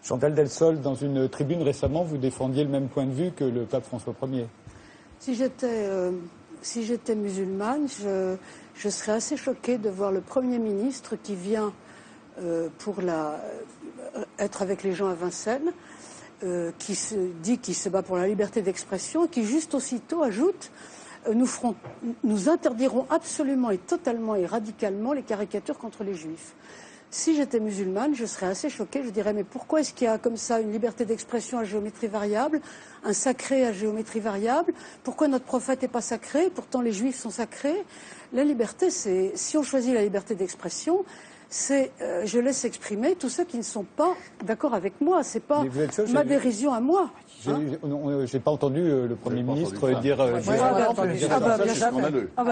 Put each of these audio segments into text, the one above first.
Chantal Delsol, dans une tribune récemment, vous défendiez le même point de vue que le pape François Ier. Si j'étais musulmane, je serais assez choquée de voir le Premier ministre qui vient être avec les gens à Vincennes, qui se dit qu'il se bat pour la liberté d'expression, et qui juste aussitôt ajoute nous interdirons absolument et totalement et radicalement les caricatures contre les juifs. Si j'étais musulmane, je serais assez choquée. Je dirais, mais pourquoi est-ce qu'il y a comme ça une liberté d'expression à géométrie variable, un sacré à géométrie variable? Pourquoi notre prophète n'est pas sacré? Pourtant, les juifs sont sacrés. La liberté, c'est, si on choisit la liberté d'expression, c'est je laisse exprimer tous ceux qui ne sont pas d'accord avec moi. C'est pas ma dérision à moi. J'ai pas entendu le Premier ministre dire.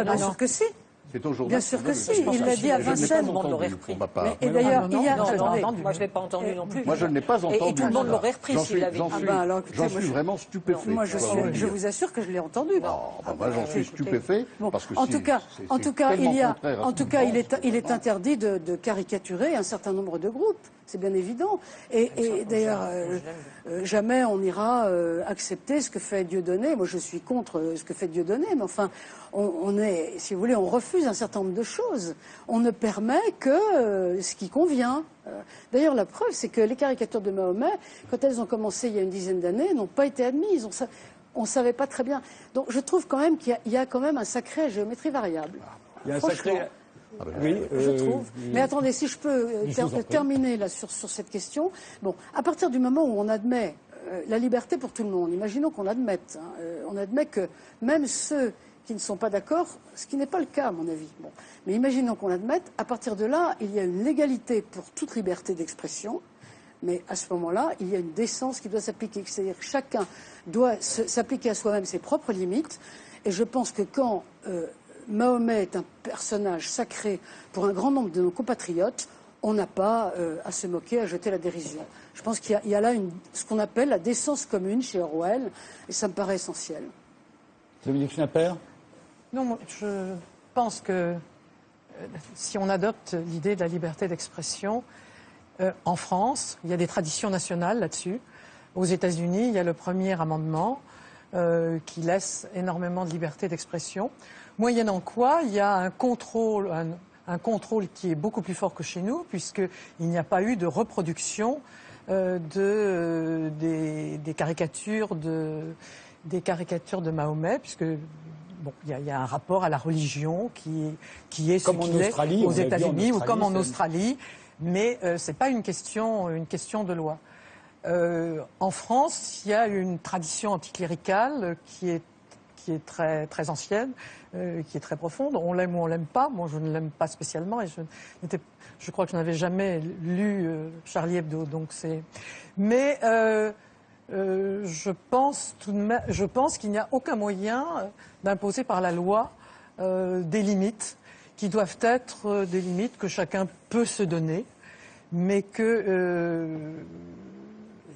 Bien sûr que si. Bien sûr que si, il l'a dit à Vincennes. Tout le monde l'aurait repris. Et d'ailleurs, il y a... Moi, je ne l'ai pas entendu non plus. Moi, je ne l'ai pas entendu. Et tout le monde l'aurait repris s'il l'avait dit. J'en suis vraiment stupéfait. Moi, je vous assure que je l'ai entendu. Moi, j'en suis stupéfait. Parce que en tout cas, il est interdit de caricaturer un certain nombre de groupes. C'est bien évident. Et d'ailleurs, jamais on ira accepter ce que fait Dieudonné. Moi, je suis contre ce que fait Dieudonné, mais enfin, on est, si vous voulez, on refuse un certain nombre de choses. On ne permet que ce qui convient. D'ailleurs, la preuve, c'est que les caricatures de Mahomet, quand elles ont commencé il y a une dizaine d'années, n'ont pas été admises. On ne savait pas très bien. Donc, je trouve quand même qu'il y a quand même un sacré à géométrie variable. Il y a un sacré... Oui, je trouve. Mais attendez, si je peux terminer là sur cette question. Bon, à partir du moment où on admet la liberté pour tout le monde, imaginons qu'on admette, on admet que même ceux qui ne sont pas d'accord, ce qui n'est pas le cas à mon avis. Bon, mais imaginons qu'on l'admette. À partir de là, il y a une légalité pour toute liberté d'expression. Mais à ce moment-là, il y a une décence qui doit s'appliquer. C'est-à-dire que chacun doit s'appliquer à soi-même ses propres limites. Et je pense que quand Mahomet est un personnage sacré pour un grand nombre de nos compatriotes, on n'a pas à se moquer, à jeter la dérision. Je pense qu'il y a là ce qu'on appelle la décence commune chez Orwell, et ça me paraît essentiel. Dominique Schnapper ? Non, je pense que si on adopte l'idée de la liberté d'expression, en France, il y a des traditions nationales là-dessus. Aux États-Unis, il y a le premier amendement qui laisse énormément de liberté d'expression. Moyennant quoi, il y a un contrôle qui est beaucoup plus fort que chez nous, puisqu'il n'y a pas eu de reproduction des caricatures de Mahomet, puisque bon, il y a un rapport à la religion qui est ce qu'il est aux États-Unis ou comme en Australie, mais ce n'est pas une question de loi. En France, il y a une tradition anticléricale qui est très, très ancienne, qui est très profonde. On l'aime ou on l'aime pas. Moi, je ne l'aime pas spécialement et je crois que je n'avais jamais lu Charlie Hebdo. Donc mais je pense qu'il n'y a aucun moyen d'imposer par la loi des limites qui doivent être des limites que chacun peut se donner, mais que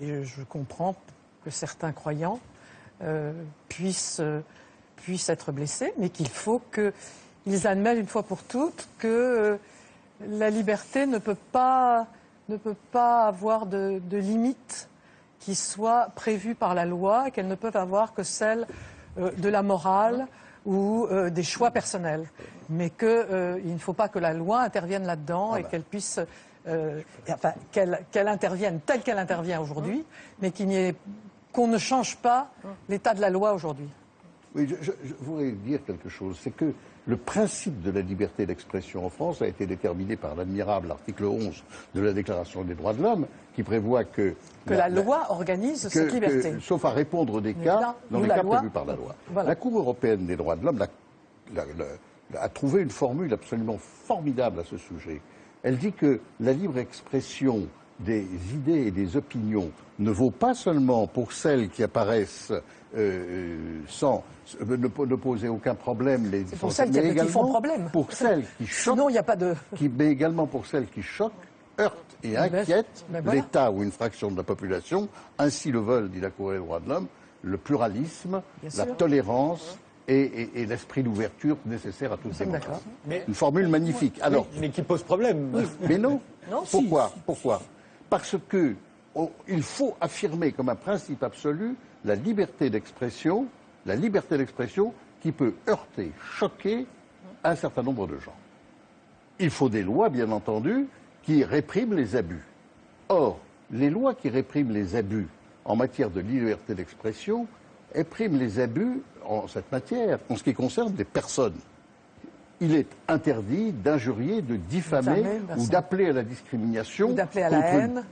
et je comprends que certains croyants puissent être blessés, mais qu'il faut qu'ils admettent une fois pour toutes que la liberté ne peut pas avoir de limites qui soient prévues par la loi, qu'elles ne peuvent avoir que celles de la morale ou des choix personnels, mais qu'il ne faut pas que la loi intervienne là-dedans et qu'elle puisse... qu'elle intervienne telle qu'elle intervient aujourd'hui, mais qu'on ne change pas l'état de la loi aujourd'hui. Oui, je voudrais dire quelque chose. C'est que le principe de la liberté d'expression en France a été déterminé par l'admirable article 11 de la Déclaration des droits de l'homme, qui prévoit que la loi organise cette liberté. Sauf à répondre des cas, dans les cas prévus par la loi. Voilà. La Cour européenne des droits de l'homme a trouvé une formule absolument formidable à ce sujet. Elle dit que la libre expression des idées et des opinions ne vaut pas seulement pour celles qui apparaissent sans ne poser aucun problème, c'est pour celles qui font problème. Pour celles qui choquent, sinon il n'y a pas de... mais également pour celles qui choquent, heurtent et inquiètent l'État ou une fraction de la population. Ainsi le veulent, dit la Cour des droits de l'homme, le pluralisme, la tolérance et l'esprit d'ouverture nécessaire à toute démocratie. Une formule magnifique. Alors, mais qui pose problème. Mais non. Pourquoi ? Parce que il faut affirmer comme un principe absolu la liberté d'expression qui peut heurter, choquer un certain nombre de gens. Il faut des lois, bien entendu, qui répriment les abus. Or, les lois qui répriment les abus en matière de liberté d'expression répriment les abus en cette matière, en ce qui concerne les personnes. Il est interdit d'injurier, de diffamer ou d'appeler à la discrimination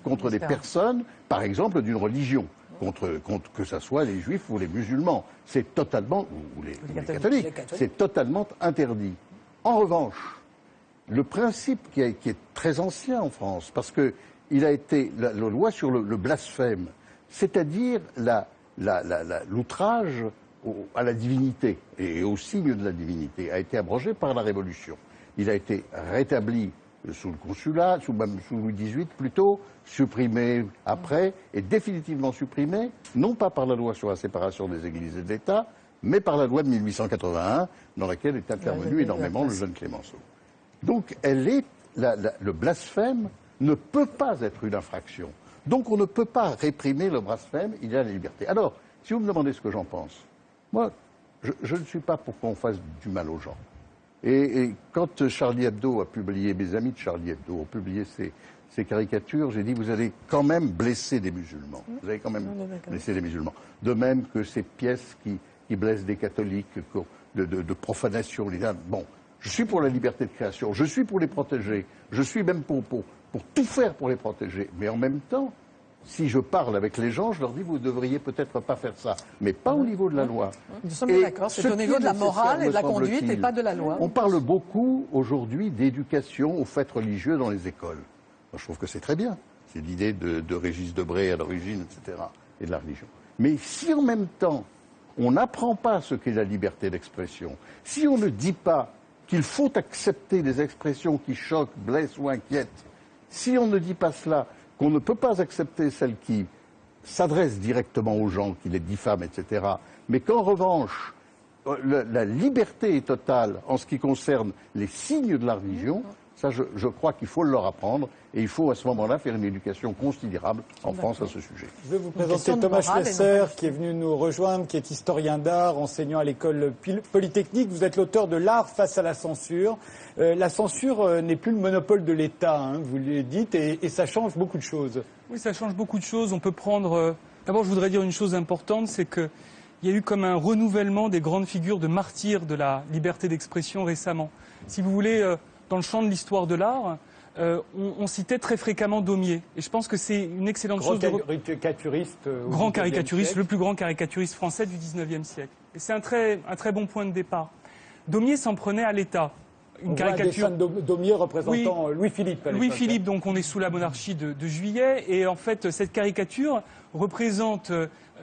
contre des personnes, par exemple, d'une religion, que ce soit les juifs ou les musulmans. C'est totalement, ou les catholiques, c'est totalement interdit. En revanche, le principe qui est très ancien en France, parce qu'il a été la loi sur le blasphème, c'est-à-dire l'outrage à la divinité et au signe de la divinité, a été abrogé par la Révolution. Il a été rétabli sous le consulat, sous Louis XVIII plutôt, supprimé après, et définitivement supprimé, non pas par la loi sur la séparation des églises et de l'État, mais par la loi de 1881, dans laquelle est intervenu énormément le jeune Clémenceau. Donc le blasphème ne peut pas être une infraction. Donc on ne peut pas réprimer le blasphème, il y a la liberté. Alors, si vous me demandez ce que j'en pense, moi, je ne suis pas pour qu'on fasse du mal aux gens. Et quand Charlie Hebdo a publié, mes amis de Charlie Hebdo ont publié ces caricatures, j'ai dit, vous allez quand même blesser des musulmans. Vous allez quand même blesser des musulmans. De même que ces pièces qui blessent des catholiques, de profanation. Bon, je suis pour la liberté de création, je suis pour les protéger, je suis même pour tout faire pour les protéger. Mais en même temps, si je parle avec les gens, je leur dis, vous ne devriez peut-être pas faire ça. Mais pas au niveau de la loi. Nous sommes d'accord, c'est au niveau de la morale et de la conduite et pas de la loi. On parle beaucoup aujourd'hui d'éducation aux faits religieux dans les écoles. Moi, je trouve que c'est très bien. C'est l'idée de Régis Debray à l'origine, etc. et de la religion. Mais si en même temps, on n'apprend pas ce qu'est la liberté d'expression, si on ne dit pas qu'il faut accepter des expressions qui choquent, blessent ou inquiètent, si on ne dit pas cela, qu'on ne peut pas accepter celles qui s'adressent directement aux gens, qui les diffament, etc., mais qu'en revanche, la liberté est totale en ce qui concerne les signes de la religion, ça, je crois qu'il faut leur apprendre et il faut à ce moment-là faire une éducation considérable en France à ce sujet. Je vais vous présenter Thomas Schlesser qui est venu nous rejoindre, qui est historien d'art, enseignant à l'école polytechnique. Vous êtes l'auteur de L'art face à la censure. La censure n'est plus le monopole de l'État, hein, vous le dites, et ça change beaucoup de choses. Oui, ça change beaucoup de choses. On peut prendre... D'abord, je voudrais dire une chose importante, c'est qu'il y a eu comme un renouvellement des grandes figures de martyrs de la liberté d'expression récemment. Si vous voulez... Dans le champ de l'histoire de l'art, on citait très fréquemment Daumier. Et je pense que c'est une excellente chose. Grand caricaturiste, le plus grand caricaturiste français du XIXe siècle. Et c'est un très bon point de départ. Daumier s'en prenait à l'État. Une caricature. Daumier représentant Louis-Philippe. Louis-Philippe, donc on est sous la monarchie de Juillet. Et en fait, cette caricature représente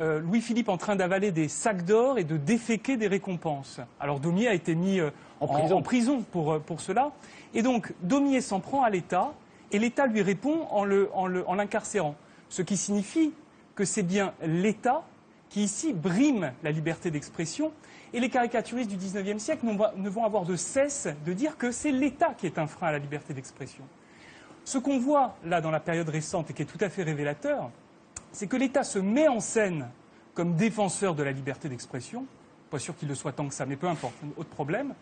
Louis-Philippe en train d'avaler des sacs d'or et de déféquer des récompenses. Alors Daumier a été mis en prison pour cela. Et donc Daumier s'en prend à l'État et l'État lui répond en l'incarcérant. Ce qui signifie que c'est bien l'État qui ici brime la liberté d'expression. Et les caricaturistes du XIXe siècle ne vont avoir de cesse de dire que c'est l'État qui est un frein à la liberté d'expression. Ce qu'on voit là dans la période récente et qui est tout à fait révélateur, c'est que l'État se met en scène comme défenseur de la liberté d'expression. Pas sûr qu'il le soit tant que ça, mais peu importe, un autre problème.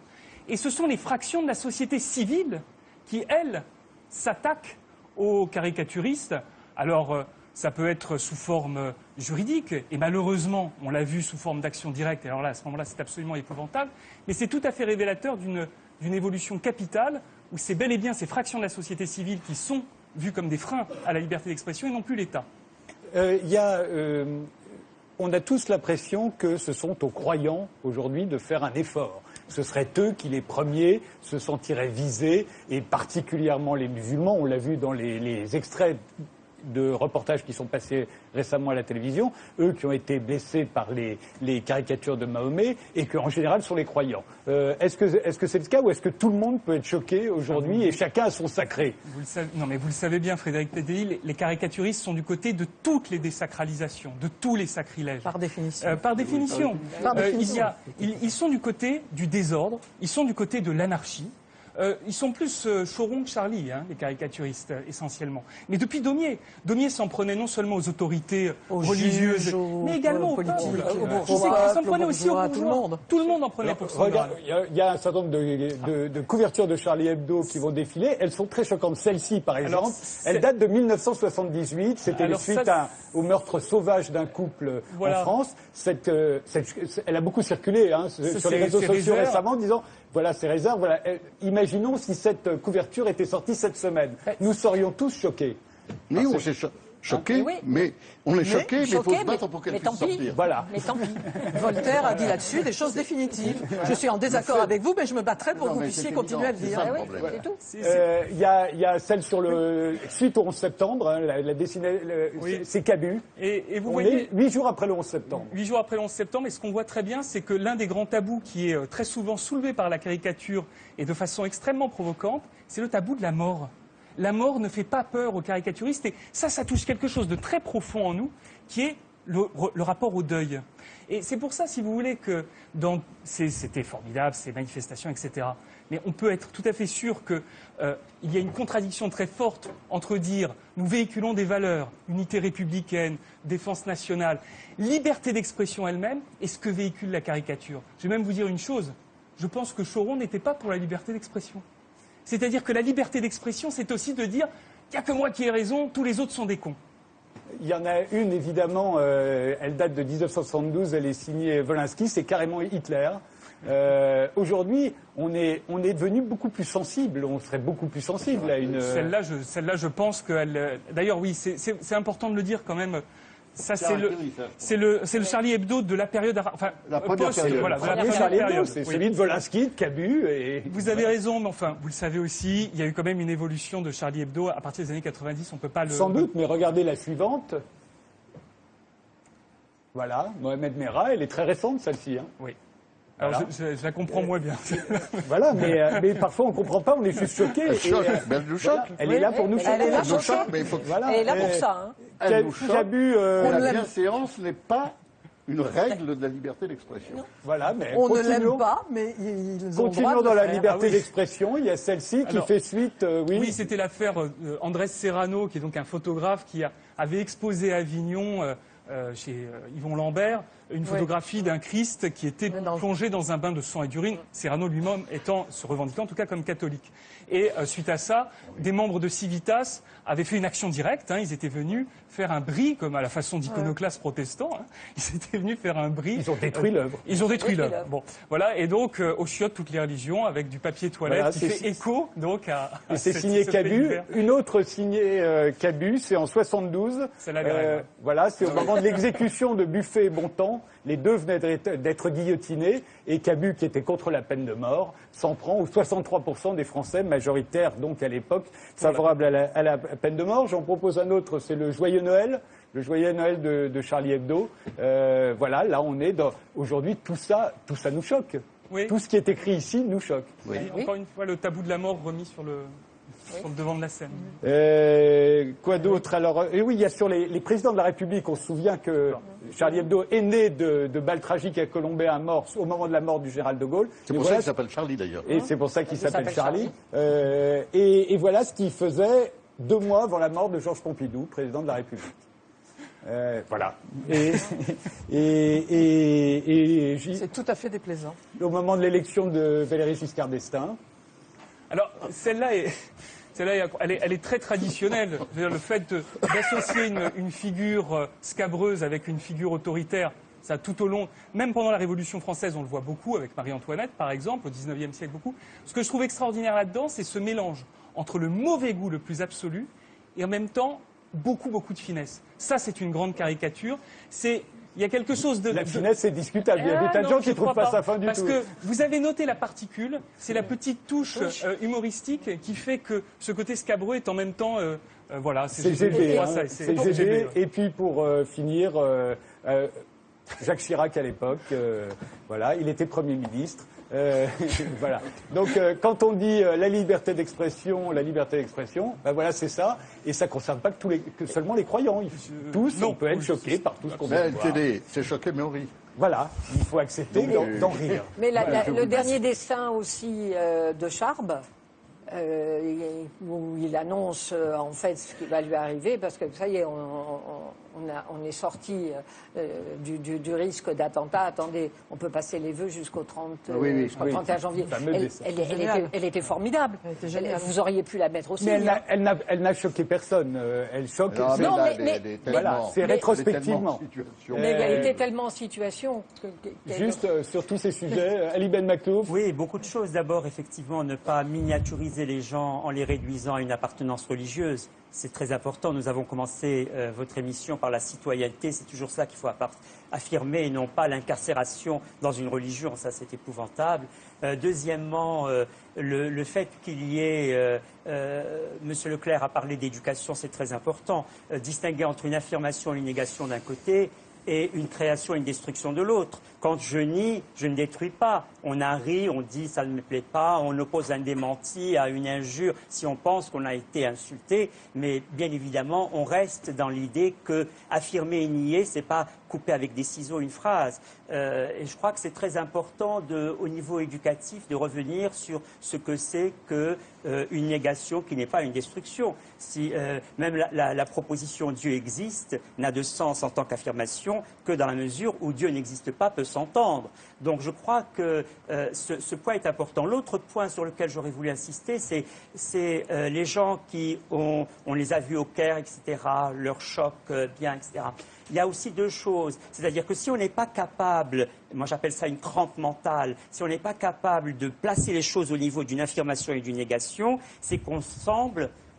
Et ce sont les fractions de la société civile qui, elles, s'attaquent aux caricaturistes. Alors, ça peut être sous forme juridique, et malheureusement, on l'a vu sous forme d'action directe, et alors là, à ce moment-là, c'est absolument épouvantable, mais c'est tout à fait révélateur d'une évolution capitale, où c'est bel et bien ces fractions de la société civile qui sont vues comme des freins à la liberté d'expression, et non plus l'État. On a tous l'impression que ce sont aux croyants, aujourd'hui, de faire un effort. Ce seraient eux qui, les premiers, se sentiraient visés, et particulièrement les musulmans. On l'a vu dans les extraits de reportages qui sont passés récemment à la télévision, eux qui ont été blessés par les caricatures de Mahomet, et qu'en général sont les croyants. Est-ce que c'est le cas, ou est-ce que tout le monde peut être choqué aujourd'hui, et chacun a son sacré? Non, mais vous le savez bien, Frédéric Tedéhi, les caricaturistes sont du côté de toutes les désacralisations, de tous les sacrilèges. Par définition. Par définition. Ils sont du côté du désordre, ils sont du côté de l'anarchie. Ils sont plus Choron que Charlie, hein, les caricaturistes, essentiellement. Mais depuis Daumier. Daumier s'en prenait non seulement aux autorités religieuses, mais également aux politiques, il s'en prenait aussi aux tout le monde. Tout le monde en prenait pour son Regarde, il y a un certain nombre de couvertures de Charlie Hebdo qui vont défiler. Elles sont très choquantes. Celle-ci, par exemple, elle date de 1978. C'était suite au meurtre sauvage d'un couple en France. Elle a beaucoup circulé sur les réseaux sociaux récemment, en disant voilà, ces réserves. Voilà. Imaginons si cette couverture était sortie cette semaine. Nous serions tous choqués. Mais on s'est choqués, mais on est choqués, mais il faut se battre pour qu'elle puisse sortir. Voilà. Mais tant pis. Voltaire a dit là-dessus des choses définitives. Je suis en désaccord avec vous, mais je me pour que vous puissiez continuer à le dire. C'est tout. Il y a celle sur suite au 11 septembre, hein, la dessinée, c'est Cabu. Et vous on voyez, est 8 jours après le 11 septembre. 8 jours après le 11 septembre, et ce qu'on voit très bien, c'est que l'un des grands tabous qui est très souvent soulevé par la caricature et de façon extrêmement provocante, c'est le tabou de la mort. La mort ne fait pas peur aux caricaturistes, et ça touche quelque chose de très profond en nous, qui est le rapport au deuil. Et c'est pour ça, si vous voulez, que c'était formidable, ces manifestations, etc. Mais on peut être tout à fait sûr qu'il y a une contradiction très forte entre dire nous véhiculons des valeurs, unité républicaine, défense nationale, liberté d'expression elle-même, et ce que véhicule la caricature. Je vais même vous dire une chose, je pense que Choron n'était pas pour la liberté d'expression. C'est-à-dire que la liberté d'expression, c'est aussi de dire il n'y a que moi qui ai raison, tous les autres sont des cons. Il y en a une, évidemment, elle date de 1972, elle est signée Wolinski, c'est carrément Hitler. Aujourd'hui, on est devenu beaucoup plus sensible, on serait beaucoup plus sensible à une... Celle-là, je pense qu'elle... D'ailleurs, oui, c'est important de le dire quand même. Ça, c'est le Charlie Hebdo de la période... Enfin, la première période. Voilà, de la première période. C'est celui de Wolinski, de Cabu. Et... Vous avez raison, mais enfin, vous le savez aussi, il y a eu quand même une évolution de Charlie Hebdo à partir des années 90, on ne peut pas le... Sans doute, mais regardez la suivante. Voilà, Mohamed Merah, elle est très récente, celle-ci. Hein. Oui. Alors, voilà. je la comprends moins bien. Voilà, mais parfois on ne comprend pas, on est juste choqué. Elle nous choque. Elle est là pour nous choquer. Elle est là pour ça. Mais elle est là pour ça. Hein. Elle nous choque. La bienséance n'est pas une règle de la liberté d'expression. Voilà, mais on ne l'aime pas, mais ils ont continuons dans la liberté d'expression. Il y a celle-ci qui fait suite. Oui, c'était l'affaire Andrés Serrano, qui est donc un photographe qui avait exposé à Avignon. Chez Yvon Lambert, une photographie d'un Christ qui était plongé dans un bain de sang et d'urine, Serrano lui-même se revendiquant en tout cas comme catholique. Et suite à ça, des membres de Civitas avaient fait une action directe, ils étaient venus faire un bris, comme à la façon d'iconoclastes protestants, ils étaient venus faire un bris. Ils ont détruit l'œuvre. Ils ont détruit l'œuvre. Bon, voilà, et donc au chiottes toutes les religions avec du papier toilette voilà, qui fait écho donc à et c'est signé Cabu. Une autre signée Cabu, c'est en 72. Voilà, c'est au moment de l'exécution de Buffet et Bontemps. Les deux venaient d'être guillotinés et Cabu, qui était contre la peine de mort, s'en prend aux 63% des Français, majoritaires donc à l'époque, favorables à la peine de mort. J'en propose un autre, c'est le Joyeux Noël. Le Joyeux Noël de Charlie Hebdo. Voilà, là on est aujourd'hui, tout ça nous choque. Oui. Tout ce qui est écrit ici nous choque. Oui. Encore une fois, le tabou de la mort remis sur le devant de la scène. Quoi d'autre? Alors, oui, il y a sur les présidents de la République, on se souvient que Charlie Hebdo est né de balles tragiques à Colombey à mort au moment de la mort du général de Gaulle. C'est pour ça qu'il s'appelle Charlie d'ailleurs. Et c'est pour ça qu'il s'appelle Charlie. Et voilà ce qu'il faisait 2 mois avant la mort de Georges Pompidou, président de la République. Voilà. C'est tout à fait déplaisant. Au moment de l'élection de Valéry Giscard d'Estaing. Alors, celle-là, elle est très traditionnelle. Je veux dire, le fait d'associer une figure scabreuse avec une figure autoritaire, ça tout au long, même pendant la Révolution française, on le voit beaucoup, avec Marie-Antoinette, par exemple, au XIXe siècle, beaucoup. Ce que je trouve extraordinaire là-dedans, c'est ce mélange entre le mauvais goût le plus absolu et en même temps beaucoup de finesse. Ça, c'est une grande caricature. Il y a quelque chose de... La finesse, c'est discutable. Il y a des tas de gens qui ne trouvent pas ça fin du tout. Parce que vous avez noté la particule, c'est la petite touche humoristique qui fait que ce côté scabreux est en même temps... voilà, c'est GG. C'est GG. Et puis, pour finir, Jacques Chirac, à l'époque, voilà, il était Premier ministre. Voilà. Donc, quand on dit la liberté d'expression, ben voilà, c'est ça. Et ça ne concerne pas que seulement les croyants. On peut être choqués par tout ce qu'on veut voir. C'est choqué, mais on rit. Voilà, il faut accepter d'en rire. Mais le dernier dessin aussi de Charb, où il annonce en fait ce qui va lui arriver, parce que ça y est, on est sorti du risque d'attentat. Attendez, on peut passer les vœux jusqu'au 31 janvier. Elle était formidable. Elle était géniale. Vous auriez pu la mettre aussi. Mais elle n'a choqué personne. Elle choque. C'est rétrospectivement. Mais elle était tellement en situation. Juste sur tous ces sujets, Ali Ben Maktouf. Oui, beaucoup de choses. D'abord, effectivement, ne pas miniaturiser les gens en les réduisant à une appartenance religieuse. C'est très important. Nous avons commencé votre émission par la citoyenneté. C'est toujours ça qu'il faut affirmer et non pas l'incarcération dans une religion. Ça, c'est épouvantable. Deuxièmement, le fait qu'il y ait... Monsieur Leclerc a parlé d'éducation, c'est très important. Distinguer entre une affirmation et une négation d'un côté et une création et une destruction de l'autre. Quand je nie, je ne détruis pas. On a ri, on dit ça ne me plaît pas, on oppose un démenti à une injure si on pense qu'on a été insulté. Mais bien évidemment, on reste dans l'idée que affirmer et nier, c'est pas couper avec des ciseaux une phrase. Et je crois que c'est très important au niveau éducatif de revenir sur ce que c'est qu'une négation qui n'est pas une destruction. Si, même la proposition Dieu existe n'a de sens en tant qu'affirmation que dans la mesure où Dieu n'existe pas peut s'entendre. Donc je crois que ce point est important. L'autre point sur lequel j'aurais voulu insister, c'est les gens qui on les a vus au Caire, etc., leur choc bien, etc. Il y a aussi deux choses. C'est-à-dire que si on n'est pas capable, moi j'appelle ça une crampe mentale, si on n'est pas capable de placer les choses au niveau d'une affirmation et d'une négation, c'est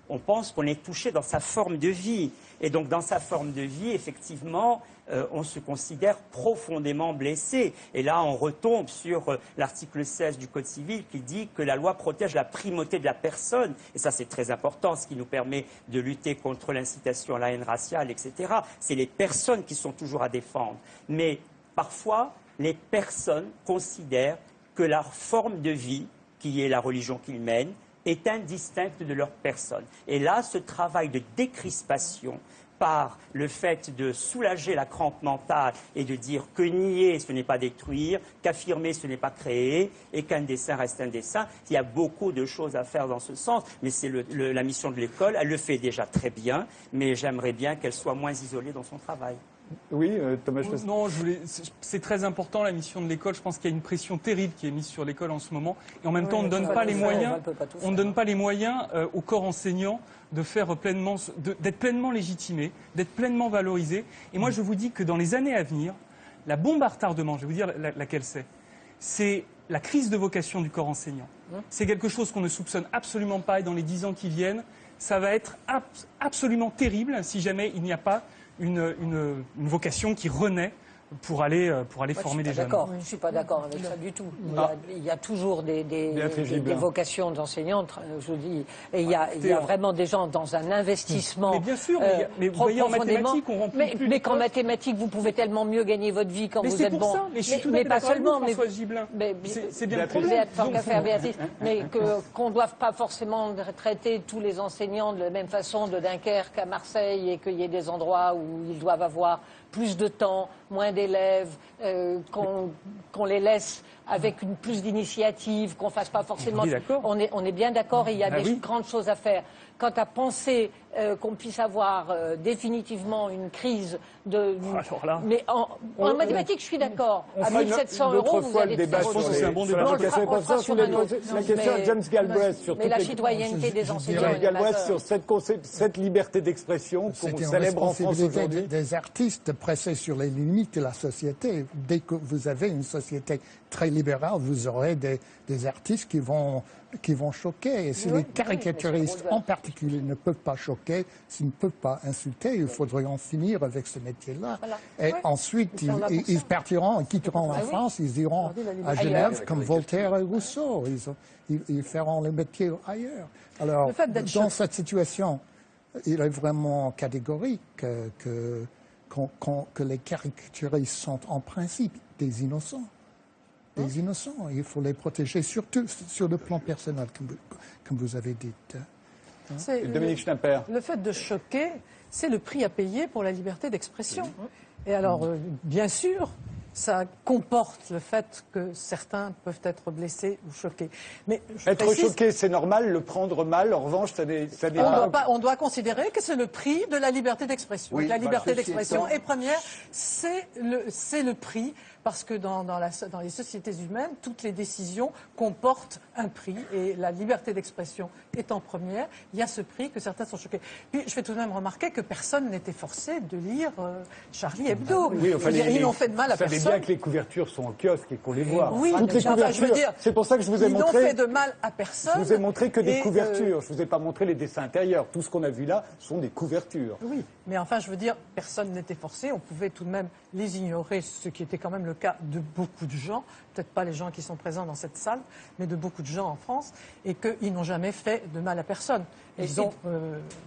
on pense qu'on est touché dans sa forme de vie. Et donc dans sa forme de vie, effectivement, on se considère profondément blessé. Et là, on retombe sur l'article 16 du Code civil qui dit que la loi protège la primauté de la personne. Et ça, c'est très important, ce qui nous permet de lutter contre l'incitation à la haine raciale, etc. C'est les personnes qui sont toujours à défendre. Mais parfois, les personnes considèrent que leur forme de vie, qui est la religion qu'ils mènent, est indistincte de leur personne. Et là, ce travail de décrispation par le fait de soulager la crampe mentale et de dire que nier, ce n'est pas détruire, qu'affirmer, ce n'est pas créer, et qu'un dessein reste un dessein. Il y a beaucoup de choses à faire dans ce sens, mais c'est la mission de l'école. Elle le fait déjà très bien, mais j'aimerais bien qu'elle soit moins isolée dans son travail. Oui, Thomas Schlesser. Non, c'est très important la mission de l'école. Je pense qu'il y a une pression terrible qui est mise sur l'école en ce moment. Et en même temps, on ne donne pas les moyens. On ne donne pas les moyens au corps enseignant de faire d'être pleinement légitimé, d'être pleinement valorisé. Et moi, je vous dis que dans les années à venir, la bombe à retardement, je vais vous dire laquelle c'est la crise de vocation du corps enseignant. C'est quelque chose qu'on ne soupçonne absolument pas. Et dans les 10 ans qui viennent, ça va être absolument terrible si jamais il n'y a pas une vocation qui renaît pour aller former des jeunes. Je ne suis pas d'accord avec ça du tout. Il y a toujours des vocations d'enseignantes, je vous dis. Et il y a vraiment des gens dans un investissement. Mais bien sûr, mais vous voyez en mathématiques, on remplit plus. Mais qu'en mathématiques, vous pouvez tellement mieux gagner votre vie quand vous êtes bon. Mais je suis tout à fait d'accord avec vous, Françoise Gibelin. C'est bien le problème. Mais qu'on ne doive pas forcément traiter tous les enseignants de la même façon de Dunkerque à Marseille et qu'il y ait des endroits où ils doivent avoir plus de temps, moins d'élèves, qu'on les laisse avec plus d'initiative, qu'on ne fasse pas forcément... On est bien d'accord et il y a des grandes choses à faire. Quant à penser qu'on puisse avoir définitivement une crise de... Mais en mathématiques, je suis d'accord. À 1 700 €, vous allez faire autre chose. C'est un bon débat. La question à James Galbraith sur la citoyenneté des enseignants. James Galbraith sur cette liberté d'expression qu'on célèbre en France aujourd'hui. Des artistes pressés sur les limites de la société. Dès que vous avez une société très libérale, vous aurez des artistes qui vont choquer. Et si les caricaturistes en particulier ne peuvent pas choquer, s'ils ne peuvent pas insulter, il faudrait en finir avec ce métier-là. Voilà. Et ensuite, ils partiront, ils quitteront la France, ils iront à Genève comme Voltaire et Rousseau. Ils feront le métier ailleurs. Alors, dans cette situation, il est vraiment catégorique que les caricaturistes sont en principe des innocents. Des innocents. Il faut les protéger, surtout sur le plan personnel, comme vous avez dit. Dominique Schnapper. Le fait de choquer, c'est le prix à payer pour la liberté d'expression. Et alors, bien sûr, ça comporte le fait que certains peuvent être blessés ou choqués. Mais être choqué, c'est normal. Le prendre mal, en revanche, ça n'est pas... On doit considérer que c'est le prix de la liberté d'expression. Oui, la liberté d'expression est première, c'est le prix, parce que dans les sociétés humaines, toutes les décisions comportent un prix, et la liberté d'expression étant première, il y a ce prix que certains sont choqués. Puis je fais tout de même remarquer que personne n'était forcé de lire Charlie Hebdo. Oui, enfin, ils n'ont fait de mal à personne. Vous savez bien que les couvertures sont au kiosque et qu'on les voit. Oui, toutes les couvertures. C'est pour ça que je vous ai montré. Ils n'ont fait de mal à personne. Je vous ai montré que des couvertures. Je vous ai pas montré les dessins intérieurs. Tout ce qu'on a vu là sont des couvertures. Oui, mais enfin, je veux dire, personne n'était forcé. On pouvait tout de même les ignorer, ce qui était quand même le cas de beaucoup de gens. Peut-être pas les gens qui sont présents dans cette salle, mais de beaucoup de gens en France, et qu'ils n'ont jamais fait de mal à personne.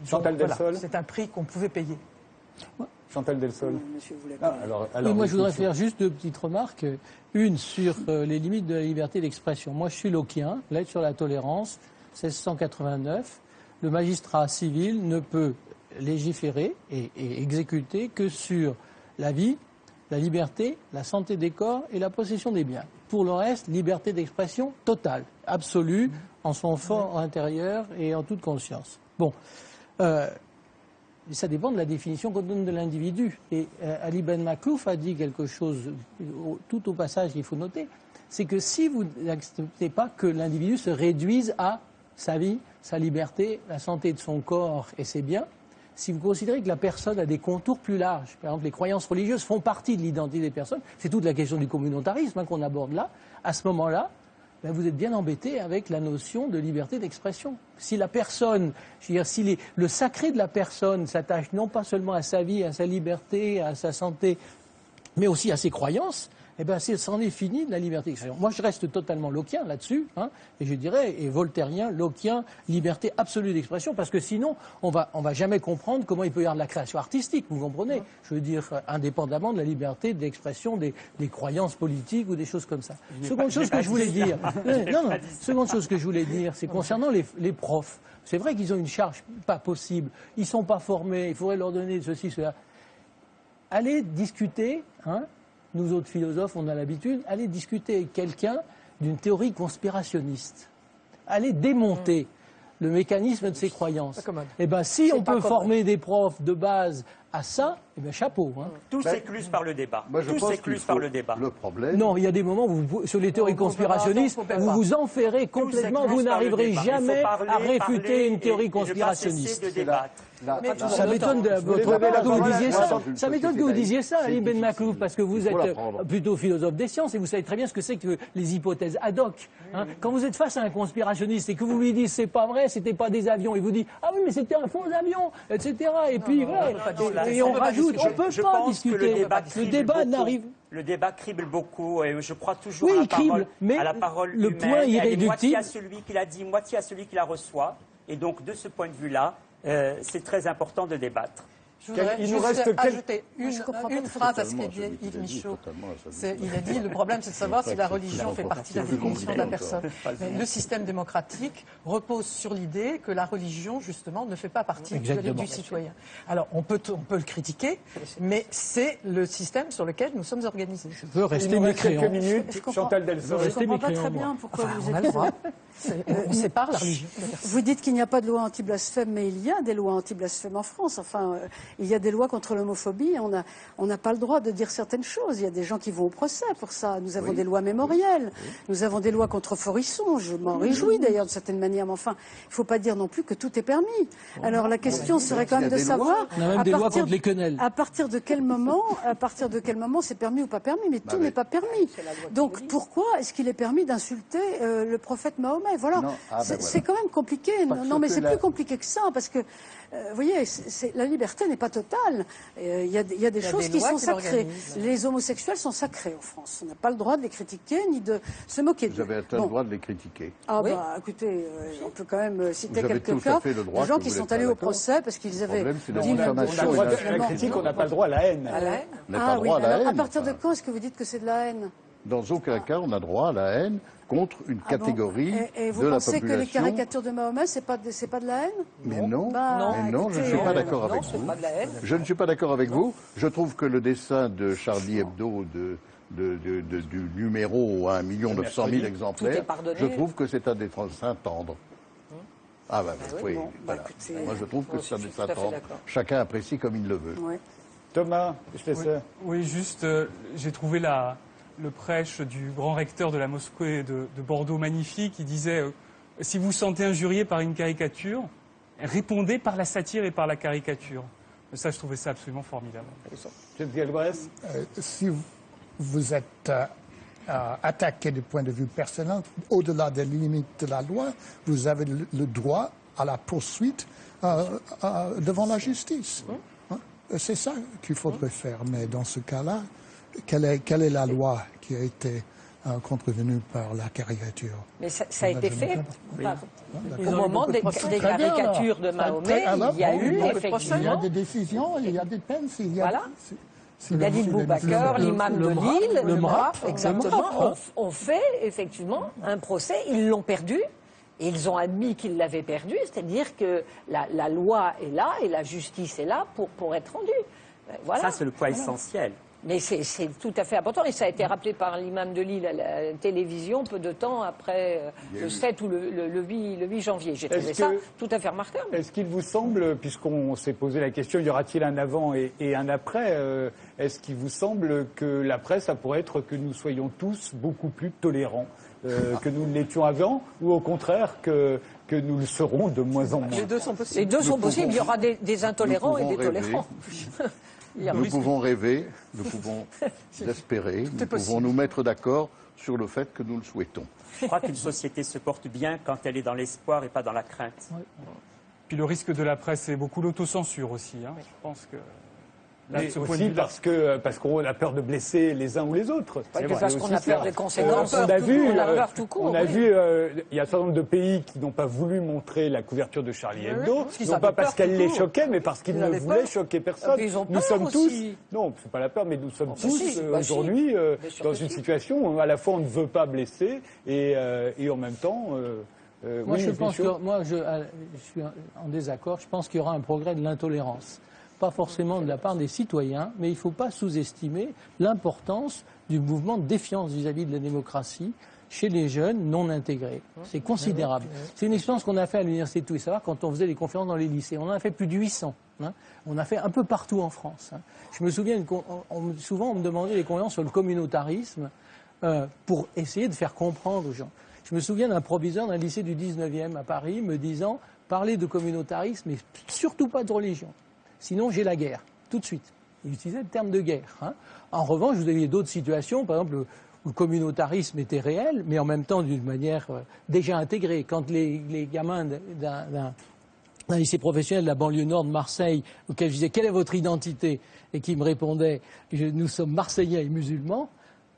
Chantal Delsol, c'est un prix qu'on pouvait payer. Chantal Delsol. Oui, moi, je voudrais faire juste 2 petites remarques. Une sur les limites de la liberté d'expression. Moi, je suis locquien, lettre sur la tolérance, 1689. Le magistrat civil ne peut légiférer et exécuter que sur la vie, la liberté, la santé des corps et la possession des biens. Pour le reste, liberté d'expression totale, absolue, en son fort intérieur et en toute conscience. Bon, ça dépend de la définition qu'on donne de l'individu. Et Ali Ben Maklouf a dit quelque chose, tout au passage, il faut noter, c'est que si vous n'acceptez pas que l'individu se réduise à sa vie, sa liberté, la santé de son corps et ses biens, si vous considérez que la personne a des contours plus larges, par exemple les croyances religieuses font partie de l'identité des personnes, c'est toute la question du communautarisme qu'on aborde là, à ce moment-là, ben vous êtes bien embêté avec la notion de liberté d'expression. Si la personne, je veux dire, si le sacré de la personne s'attache non pas seulement à sa vie, à sa liberté, à sa santé, mais aussi à ses croyances, eh bien, c'en est fini de la liberté d'expression. Moi, je reste totalement locquien là-dessus, hein, et je dirais, et voltairien, locquien, liberté absolue d'expression, parce que sinon, on va jamais comprendre comment il peut y avoir de la création artistique, vous comprenez? Je veux dire, indépendamment de la liberté d'expression des croyances politiques ou des choses comme ça. Seconde chose que je voulais dire, seconde chose que je voulais dire, c'est concernant les profs. C'est vrai qu'ils ont une charge pas possible, ils sont pas formés, il faudrait leur donner ceci, cela. Allez discuter, hein. Nous autres philosophes, on a l'habitude, aller discuter avec quelqu'un d'une théorie conspirationniste. Aller démonter le mécanisme de ses croyances. Eh bien, si on peut former des profs de base à ça, eh bien, chapeau. Hein. Tout s'écluse par le débat. Tout s'écluse par le débat. Le problème... Non, il y a des moments où, sur les théories conspirationnistes, vous vous enferrez complètement, vous n'arriverez jamais à réfuter une théorie conspirationniste. Ça m'étonne de votre part que vous disiez ça. Ça m'étonne que vous disiez ça, Ali Ben Maklouf, parce que vous êtes plutôt philosophe des sciences et vous savez très bien ce que c'est que les hypothèses ad hoc. Hein. Quand vous êtes face à un conspirationniste et que vous lui dites c'est pas vrai, c'était pas des avions, il vous dit ah oui mais c'était un faux avion, etc. Et puis voilà. Et on rajoute, on peut pas discuter. Le débat n'arrive. Le débat crible beaucoup et je crois toujours à la parole le humaine. point irréductible. Moitié à celui qui l'a dit, moitié à celui qui la reçoit. Et donc de ce point de vue-là, c'est très important de débattre. Je voudrais ajouter une phrase à ce qu'a dit Yves Michaud. Il a dit le problème, c'est de savoir si la religion fait partie de la définition de la personne. Mais le système démocratique repose sur l'idée que la religion, justement, ne fait pas partie du citoyen. Alors, on peut le critiquer, mais c'est le système sur lequel nous sommes organisés. Je veux rester mécréant. Quelques minutes, Chantal Delsol. Je ne comprends pas très bien pourquoi vous êtes... On sépare la religion. Vous dites qu'il n'y a pas de loi anti-blasphème, mais il y a des lois anti-blasphème en France. Enfin, il y a des lois contre l'homophobie. On n'a pas le droit de dire certaines choses. Il y a des gens qui vont au procès pour ça. Nous avons des lois mémorielles. Nous avons des lois contre Forisson. Je m'en réjouis d'ailleurs de certaine manière. Mais enfin, il ne faut pas dire non plus que tout est permis. Alors la question serait quand même de savoir on a même des lois contre les quenelles. À partir de quel moment c'est permis ou pas permis. Mais tout n'est pas permis. Donc pourquoi est-ce qu'il est permis d'insulter le prophète Mahomet? Voilà, c'est quand même compliqué. Non, mais c'est plus compliqué que ça, parce que, vous voyez, la liberté n'est pas totale. Il y a des choses qui sont sacrées. Les homosexuels sont sacrés en France. On n'a pas le droit de les critiquer ni de se moquer d'eux. Vous avez le droit de les critiquer. Ah oui. Écoutez, on peut quand même citer quelques cas. Des gens qui sont allés au procès parce qu'ils avaient dit la critique, on n'a pas le droit à la haine. À la haine. Ah oui, alors à partir de quand est-ce que vous dites que c'est de la haine? Dans aucun cas, on a droit à la haine contre une catégorie de la population. Et vous pensez que les caricatures de Mahomet, c'est pas de la haine? Mais non, je ne suis pas d'accord avec vous. Je ne suis pas d'accord avec vous. Je trouve que le dessin de Charlie Hebdo du numéro à 1 900 000 exemplaires, je trouve que c'est un dessin tendre. Ah ben oui, bon, voilà. Moi je trouve que c'est un dessin tendre. Chacun apprécie comme il le veut. Ouais. Thomas, je laisse ça. Oui, juste, j'ai trouvé le prêche du grand recteur de la mosquée de Bordeaux magnifique. Il disait si vous vous sentez injurié par une caricature, répondez par la satire et par la caricature. Ça, je trouvais ça absolument formidable. Si vous êtes attaqué du point de vue personnel, au-delà des limites de la loi, vous avez le droit à la poursuite devant la justice. C'est ça qu'il faudrait faire. Mais dans ce cas-là, quelle est la loi qui a été contrevenue par la caricature? Mais ça a été fait au moment des caricatures de Mahomet. Il y a eu effectivement... Il y a des décisions, il y a des peines. Voilà. David Boubacar, l'imam de Lille, le MRAP, exactement, ont fait effectivement un procès. Ils l'ont perdu. Et ils ont admis qu'ils l'avaient perdu, c'est-à-dire que la loi est là et la justice est là pour être rendue. Voilà. Ça, c'est le point essentiel. Mais c'est tout à fait important. Et ça a été rappelé par l'imam de Lille à la télévision peu de temps après le 7 ou le 8 janvier. J'ai trouvé ça tout à fait remarquable. Est-ce qu'il vous semble, puisqu'on s'est posé la question, y aura-t-il un avant et un après, est-ce qu'il vous semble que la presse, ça pourrait être que nous soyons tous beaucoup plus tolérants que nous ne l'étions avant, ou au contraire que nous le serons de moins en moins? Les deux sont possibles. Les deux sont possibles. Il y aura des intolérants et des tolérants. Nous pouvons rêver, nous pouvons espérer, nous pouvons nous mettre d'accord sur le fait que nous le souhaitons. Je crois qu'une société se porte bien quand elle est dans l'espoir et pas dans la crainte. Oui. Puis le risque de la presse, c'est beaucoup l'autocensure aussi. Hein. Oui. Je pense que... Mais aussi parce qu'on a peur de blesser les uns ou les autres. Parce qu'on a peur des conséquences. On a vu, il y a un certain nombre de pays qui n'ont pas voulu montrer la couverture de Charlie Hebdo, non pas parce qu'elle les choquait, mais parce qu'ils ne voulaient choquer personne. Nous sommes tous, non, c'est pas la peur, mais nous sommes tous aujourd'hui dans une situation où à la fois on ne veut pas blesser et en même temps. Moi, je suis en désaccord. Je pense qu'il y aura un progrès de l'intolérance. Pas forcément de la part des citoyens, mais il ne faut pas sous-estimer l'importance du mouvement de défiance vis-à-vis de la démocratie chez les jeunes non intégrés. C'est considérable. C'est une expérience qu'on a fait à l'Université de Tout et Savoir quand on faisait des conférences dans les lycées. On en a fait plus de 800. On a fait un peu partout en France. Je me souviens, souvent on me demandait des conférences sur le communautarisme pour essayer de faire comprendre aux gens. Je me souviens d'un proviseur d'un lycée du 19e à Paris me disant « Parlez de communautarisme, mais surtout pas de religion. Sinon, j'ai la guerre, tout de suite. » Il utilisait le terme de guerre. En revanche, vous aviez d'autres situations, par exemple, où le communautarisme était réel, mais en même temps d'une manière déjà intégrée. Quand les gamins d'un lycée professionnel de la banlieue nord de Marseille, auquel je disais « Quelle est votre identité ?» et qui me répondait « Nous sommes Marseillais et musulmans »,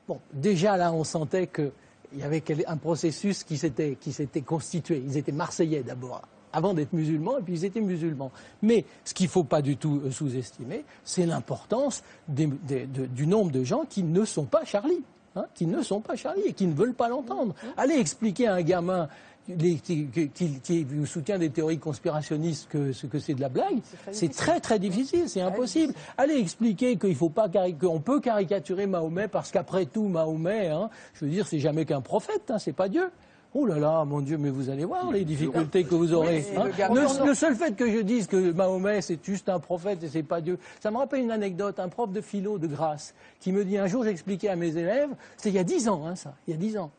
bon, déjà là, on sentait qu'il y avait un processus qui s'était constitué. Ils étaient Marseillais d'abord, avant d'être musulmans, et puis ils étaient musulmans. Mais ce qu'il ne faut pas du tout sous-estimer, c'est l'importance du nombre de gens qui ne sont pas Charlie, qui ne sont pas Charlie et qui ne veulent pas l'entendre. Allez expliquer à un gamin qui soutient des théories conspirationnistes que c'est de la blague, c'est très très difficile, c'est impossible. Allez expliquer qu'on peut caricaturer Mahomet parce qu'après tout, Mahomet, je veux dire, c'est jamais qu'un prophète, c'est pas Dieu. Oh là là, mon Dieu, mais vous allez voir les difficultés que vous aurez. Le seul fait que je dise que Mahomet, c'est juste un prophète et c'est pas Dieu, ça me rappelle une anecdote. Un prof de philo de Grasse qui me dit un jour, j'expliquais à mes élèves, c'était il y a 10 ans, il y a 10 ans.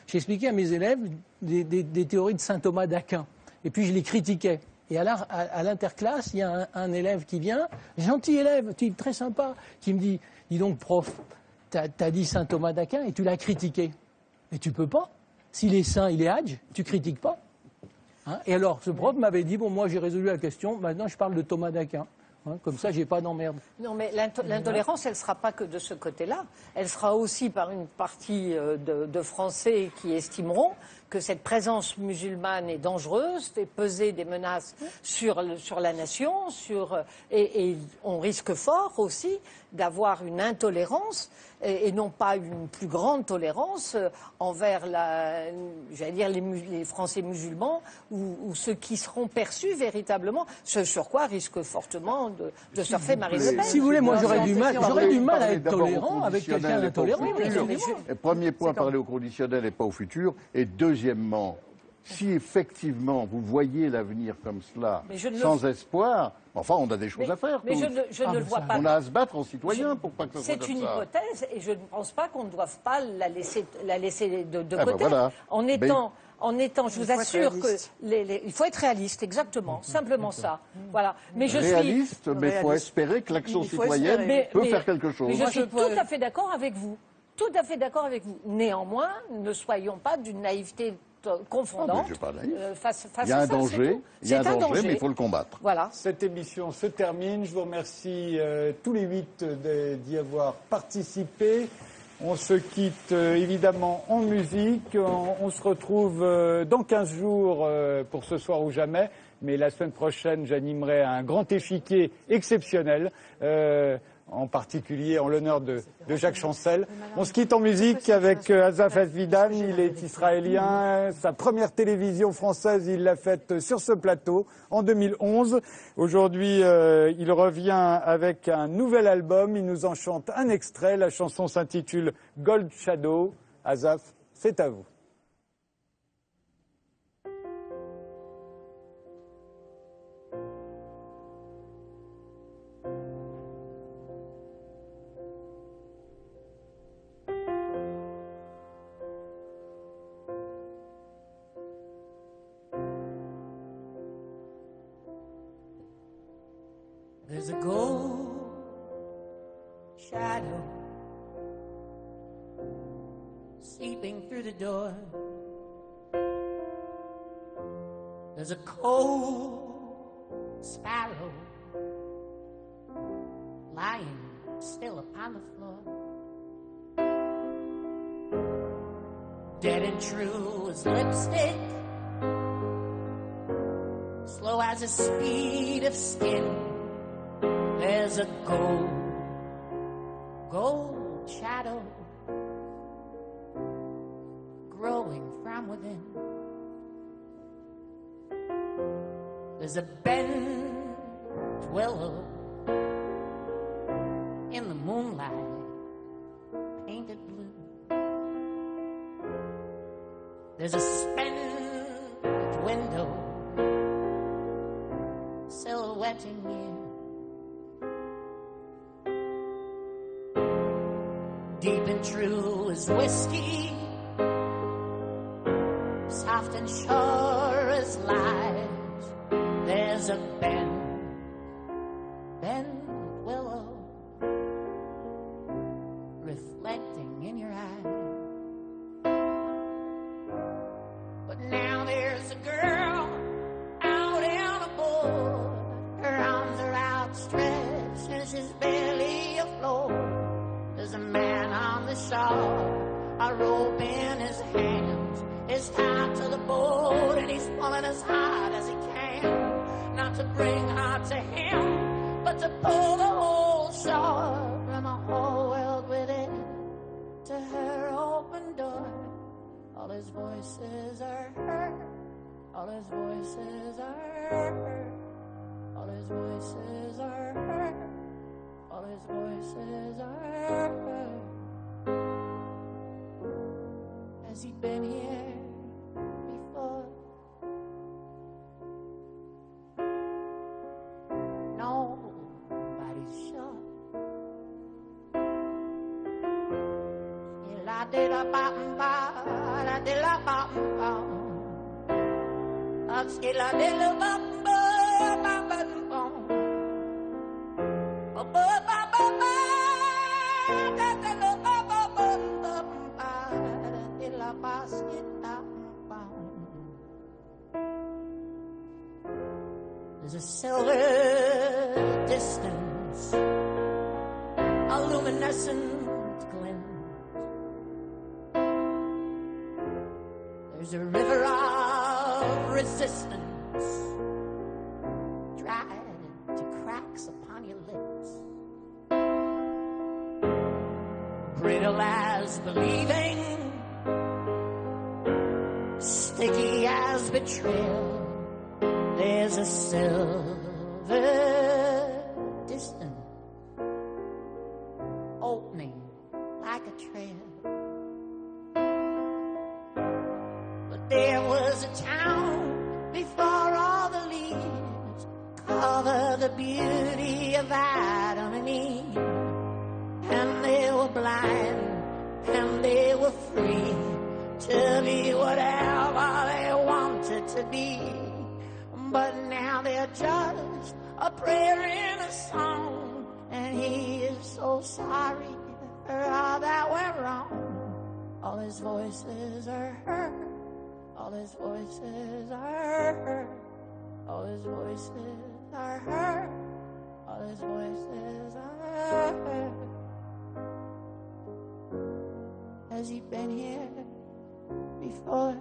J'expliquais à mes élèves des théories de saint Thomas d'Aquin. Et puis je les critiquais. Et à l'interclasse, il y a un élève qui vient, gentil élève, très sympa, qui me dit, dis donc prof, t'as dit saint Thomas d'Aquin et tu l'as critiqué. Mais tu peux pas. S'il est saint, il est hadj, tu critiques pas. Et alors, ce prof m'avait dit, bon, moi j'ai résolu la question, maintenant je parle de Thomas d'Aquin. Comme ça, j'ai pas d'emmerde. Non, mais l'intolérance, elle ne sera pas que de ce côté-là. Elle sera aussi par une partie de Français qui estimeront que cette présence musulmane est dangereuse, fait peser des menaces sur la nation, et on risque fort aussi d'avoir une intolérance et non pas une plus grande tolérance envers les Français musulmans ou ceux qui seront perçus véritablement, ce sur quoi risque fortement de surfer Marine Le Pen. Si vous voulez, moi j'aurais du mal à être tolérant avec quelqu'un d'intolérant. Premier point, parler au conditionnel et pas au futur. Et deuxièmement, si effectivement vous voyez l'avenir comme cela, sans espoir, enfin on a des choses à faire. Mais je ne le vois pas. On a à se battre en citoyen pour pas que ça soit comme ça. C'est une hypothèse et je ne pense pas qu'on ne doive pas la laisser de côté. Ben voilà. Je vous assure il faut être réaliste, exactement, simplement ça. Voilà. Mais réaliste, mais il faut espérer que l'action citoyenne peut faire quelque chose. Mais je suis tout à fait d'accord avec vous. Tout à fait d'accord avec vous. Néanmoins, ne soyons pas d'une naïveté confondante. Il y a un danger, mais il faut le combattre. Voilà. Cette émission se termine. Je vous remercie tous les 8 d'y avoir participé. On se quitte évidemment en musique. On se retrouve dans 15 jours pour Ce soir ou jamais. Mais la semaine prochaine, j'animerai un grand échiquier exceptionnel. En particulier en l'honneur de Jacques Chancel. On se quitte en musique avec Asaf Asvidan, il est israélien, sa première télévision française, il l'a faite sur ce plateau en 2011. Aujourd'hui, il revient avec un nouvel album, il nous en chante un extrait, la chanson s'intitule Gold Shadow. Asaf, c'est à vous. There's a gold shadow seeping through the door. There's a cold sparrow lying still upon the floor. Dead and true as lipstick, slow as the speed of skin. There's a gold shadow growing from within. There's a bent willow in the moonlight, painted blue. There's a spent window silhouetting you. Deep and true as whiskey, soft and sure as lies. There's a bent willow reflecting in your eyes. But now there's a girl out on a board. Her arms are outstretched and she's barely afloat. There's a man on the shore, a rope in his hands. It's tied to the boat and he's pulling as hard as he can. Not to bring her to him, but to pull the whole shore from a whole world within to her open door. All his voices are heard, all his voices are heard, all his voices are heard. All his voices are heard. Has he been here before? Nobody's sure. La de la bam ba, la de la bam ba. La de la bam ba, bam bam bam. There's a silver distance, a luminescent glint. There's a river of resistance dried to cracks upon your lips, brittle as believing, sticky as betrayal. There's a silver distance opening like a trail. But there was a town before all the leaves cover the beauty of Adam and Eve, and they were blind and they were free to be whatever they wanted to be. But now they're just a prayer in a song, and he is so sorry for all that went wrong. All his voices are heard, all his voices are heard, all his voices are heard, all his voices are heard. Has he been here before?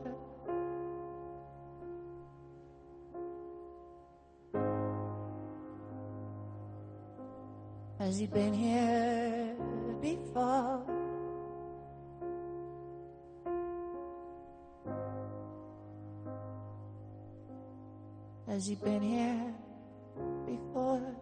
Has he been here before? Has he been here before?